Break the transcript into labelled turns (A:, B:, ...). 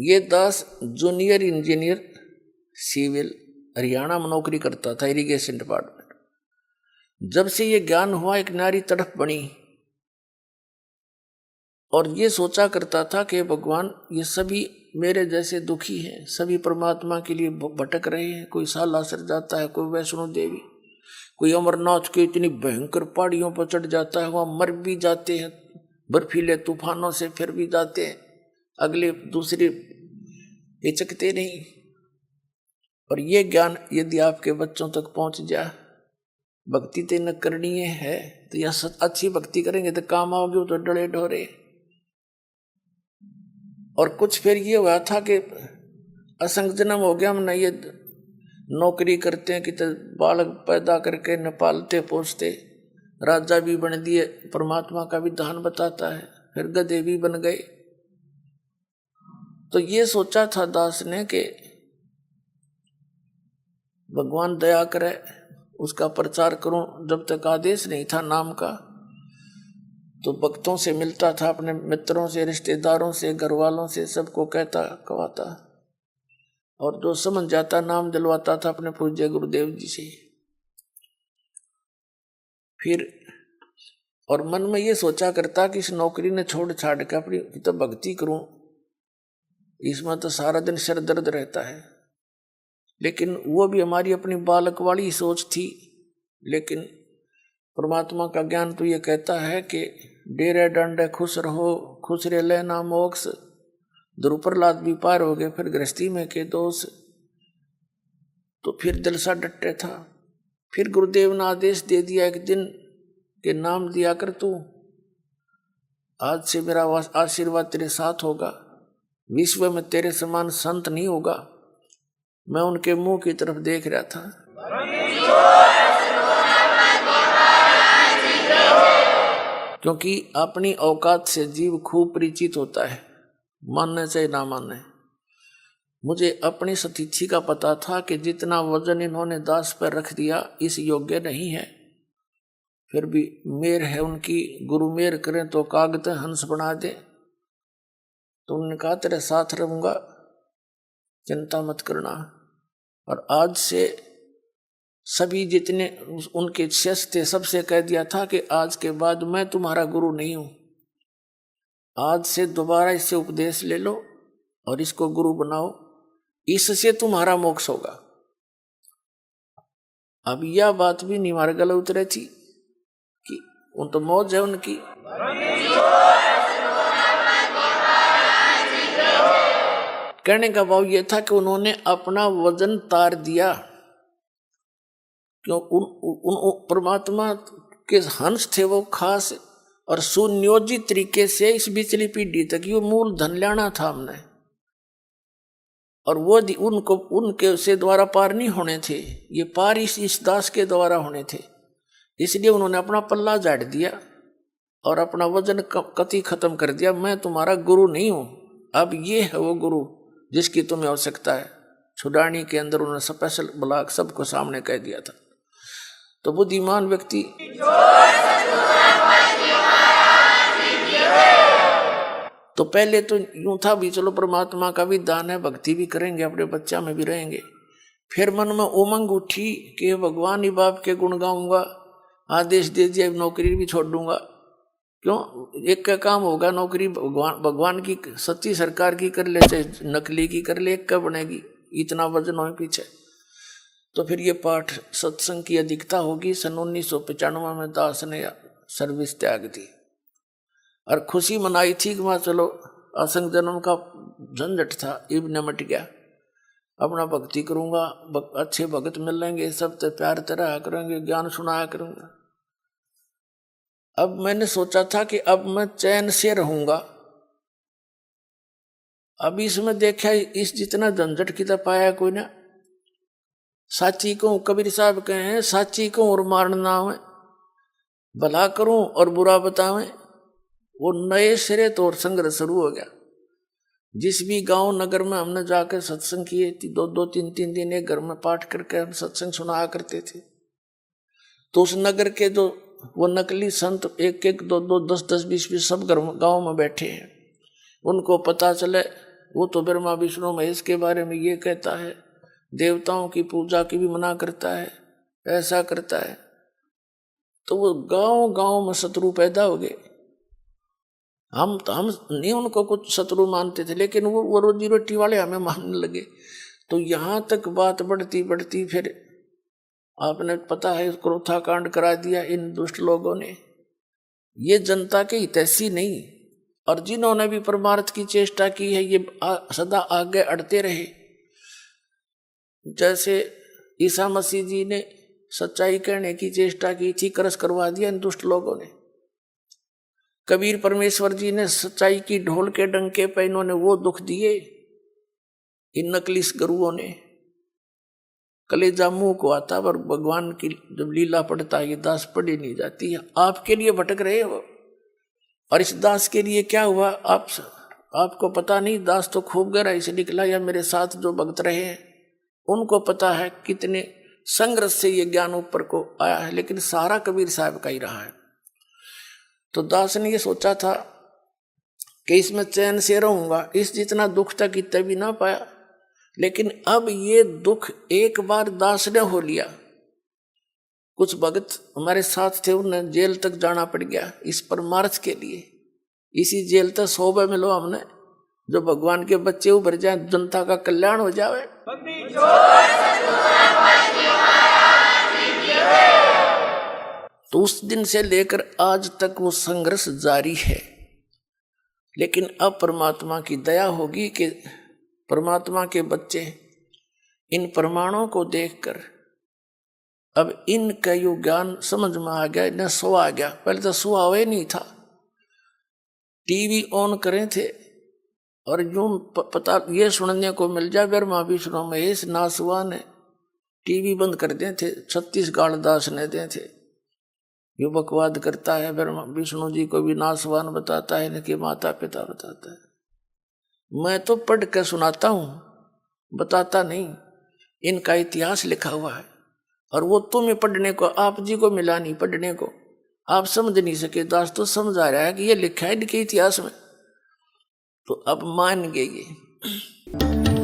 A: ये दास junior engineer civil Haryana में नौकरी करता था, इरिगेशन डिपार्टमेंट। जब से ये ज्ञान हुआ, एक नारी तड़प बनी और ये सोचा करता था कि भगवान ये सभी मेरे जैसे दुखी हैं, सभी परमात्मा के लिए भटक रहे हैं। कोई सालासर जाता है, कोई वैष्णो देवी, कोई अमरनाथ के इतनी भयंकर पहाड़ियों पर चढ़ जाता है, वहां मर भी जाते हैं, बर्फीले तूफानों से फिर भी जाते हैं, अगले दूसरे हिचकते नहीं। और ये ज्ञान यदि आपके बच्चों तक पहुंच जाए, भक्ति तो न करनी है तो या अच्छी भक्ति करेंगे तो काम आओगे, तो डरे ढोरे। और कुछ फिर ये हुआ था कि असंग जन्म हो गया, हमने ये नौकरी करते हैं कि तो बालक पैदा करके न पालते पोसते, राजा भी बन दिए, परमात्मा का विधान बताता है, फिर गधे भी बन गए। तो ये सोचा था दास ने कि भगवान दया करे, उसका प्रचार करूं। जब तक आदेश नहीं था नाम का, तो भक्तों से मिलता था, अपने मित्रों से, रिश्तेदारों से, घर वालों से, सबको कहता कहवाता, और जो समझ जाता नाम दिलवाता था अपने पूज्य गुरुदेव जी से। फिर और मन में ये सोचा करता कि इस नौकरी ने छोड़ छाड़ के अपनी तो भक्ति करूं, इसमें तो सारा दिन सिर दर्द रहता है। लेकिन वो भी हमारी अपनी बालक वाली सोच थी। लेकिन परमात्मा का ज्ञान तो ये कहता है कि डेरे डंडे खुश रहो, खुश रह लेना मोक्ष। द्रुपरलाद भी पार हो गए, फिर गृहस्थी में के दोष। तो फिर दिल सा डटे था। फिर गुरुदेव ने आदेश दे दिया एक दिन के नाम दिया कर तू, आज से मेरा आशीर्वाद तेरे साथ होगा, विश्व में तेरे समान संत नहीं होगा। मैं उनके मुंह की तरफ देख रहा था। क्योंकि अपनी औकात से जीव खूब परिचित होता है, मानने चाहे ना मानने। मुझे अपनी सतीथि का पता था कि जितना वजन इन्होंने दास पर रख दिया इस योग्य नहीं है। फिर भी मेर है उनकी, गुरु मेर करें तो कागज हंस बना दे। तो उन्होंने कहा तेरे साथ रहूंगा, चिंता मत करना। और आज से सभी जितने उनके शिष्य थे सबसे कह दिया था कि आज के बाद मैं तुम्हारा गुरु नहीं हूं, आज से दोबारा इससे उपदेश ले लो और इसको गुरु बनाओ, इससे तुम्हारा मोक्ष होगा। अब यह बात भी नहीं हमारे गले उतरे थी कि उन तो मौज है उनकी। कहने का भाव यह था कि उन्होंने अपना वजन तार दिया। क्यों? उन परमात्मा के हंस थे वो खास, और सुनियोजित तरीके से इस पिछली पीढ़ी तक ये मूल धन लाना था हमने। और वो उनको उनके से द्वारा पार नहीं होने थे, ये पार इस दास के द्वारा होने थे। इसलिए उन्होंने अपना पल्ला झाड़ दिया और अपना वजन कति खत्म कर दिया। मैं तुम्हारा गुरु नहीं हूं, अब ये है वो गुरु जिसकी तुम्हें आवश्यकता है। छुड़ानी के अंदर उन्होंने स्पेशल ब्लॉक सबको सामने कह दिया था। तो बुद्धिमान व्यक्ति तो पहले तो यूं था भी चलो परमात्मा का भी दान है, भक्ति भी करेंगे, अपने बच्चा में भी रहेंगे। फिर मन में उमंग उठी कि भगवान ही बाप के गुण गाऊंगा, आदेश दे दिया नौकरी भी छोड़ दूंगा। क्यों? एक का काम होगा, नौकरी भगवान की सच्ची सरकार की कर ले चाहे नकली की कर ले, एक का बनेगी, इतना वजन हो पीछे। तो फिर ये पाठ सत्संग की अधिकता होगी। सन 1995 में दास ने सर्विस त्याग दी और खुशी मनाई थी कि मैं चलो असंग जन्म का झंझट था इब निमट गया, अपना भक्ति करूंगा, अच्छे भगत मिलेंगे, सब तो प्यार तरह करेंगे, ज्ञान सुनाया करूंगा। अब मैंने सोचा था कि अब मैं चैन से रहूंगा। अब इसमें देखा इस जितना झंझट की तो पाया कोई ना। साची को कबीर साहब कहे हैं, साची को और मारना है, भला करूं और बुरा बतावें। वो नए सिरे तो और संघर्ष शुरू हो गया। जिस भी गांव नगर में हमने जाकर सत्संग किए, 2-3 दिन एक घर में पाठ करके हम सत्संग सुनाया करते थे। तो उस नगर के जो वो नकली संत 1-1, 2-2, 10-10, 20-20 सब गांव में बैठे हैं। उनको पता चले वो तो ब्रह्मा विष्णु महेश के बारे में ये कहता है, देवताओं की पूजा की भी मना करता है, ऐसा करता है। तो वो गांव गांव में शत्रु पैदा हो गए। हम नहीं उनको कुछ शत्रु मानते थे, लेकिन वो रोजी रोटी वाले हमें मानने लगे। तो यहां तक बात बढ़ती बढ़ती फिर आपने पता है क्रोथा कांड करा दिया इन दुष्ट लोगों ने। ये जनता के हितैषी नहीं, और जिन्होंने भी परमार्थ की चेष्टा की है ये सदा आगे अड़ते रहे। जैसे ईसा मसीह जी ने सच्चाई कहने की चेष्टा की थी, करस करवा दिया इन दुष्ट लोगों ने। कबीर परमेश्वर जी ने सच्चाई की ढोल के डंके पे इन्होंने वो दुख दिए, इन नकली गुरुओं ने। कलेजा मुंह को आता, पर भगवान की जब लीला पढ़ता है ये दास पढ़ी नहीं जाती है। आपके लिए भटक रहे हो, और इस दास के लिए क्या हुआ आपको पता नहीं। दास तो खूब गहराई से निकला, या मेरे साथ जो भक्त रहे हैं उनको पता है कितने संघर्ष से ये ज्ञान ऊपर को आया है, लेकिन सारा कबीर साहब का ही रहा है। तो दास ने ये सोचा था कि इसमें चैन से रहूंगा, इस जितना दुख तक इतना भी ना पाया। लेकिन अब ये दुख एक बार दास ने हो लिया। कुछ भगत हमारे साथ थे, उन्हें जेल तक जाना पड़ गया इस परमार्थ के लिए। इसी जेल तक 100 मिलो हमने, जो भगवान के बच्चे उभर जाए, जनता का कल्याण हो जाए। तो उस दिन से लेकर आज तक वो संघर्ष जारी है। लेकिन अब परमात्मा की दया होगी कि परमात्मा के बच्चे इन प्रमाणों को देखकर अब इनका यो ज्ञान समझ में आ गया, इन्हें सो आ गया। पहले तो सुआ हुआ ही नहीं था, टीवी ऑन करें थे और यूं पता ये सुनने को मिल जाए ब्रह्मा विष्णु महेश नासुआ ने टीवी बंद कर दे थे, 36 गाल दास ने दे थे। यो बकवाद करता है, ब्रह्मा विष्णु जी को भी नासवान बताता है, इनके माता पिता बताता है। मैं तो पढ़ के सुनाता हूं, बताता नहीं। इनका इतिहास लिखा हुआ है, और वो तुम्हें पढ़ने को, आप जी को मिला नहीं पढ़ने को। आप समझ नहीं सके, दास तो समझ आ रहा है कि ये लिखा है इनके इतिहास में। तो अब मान गए ये।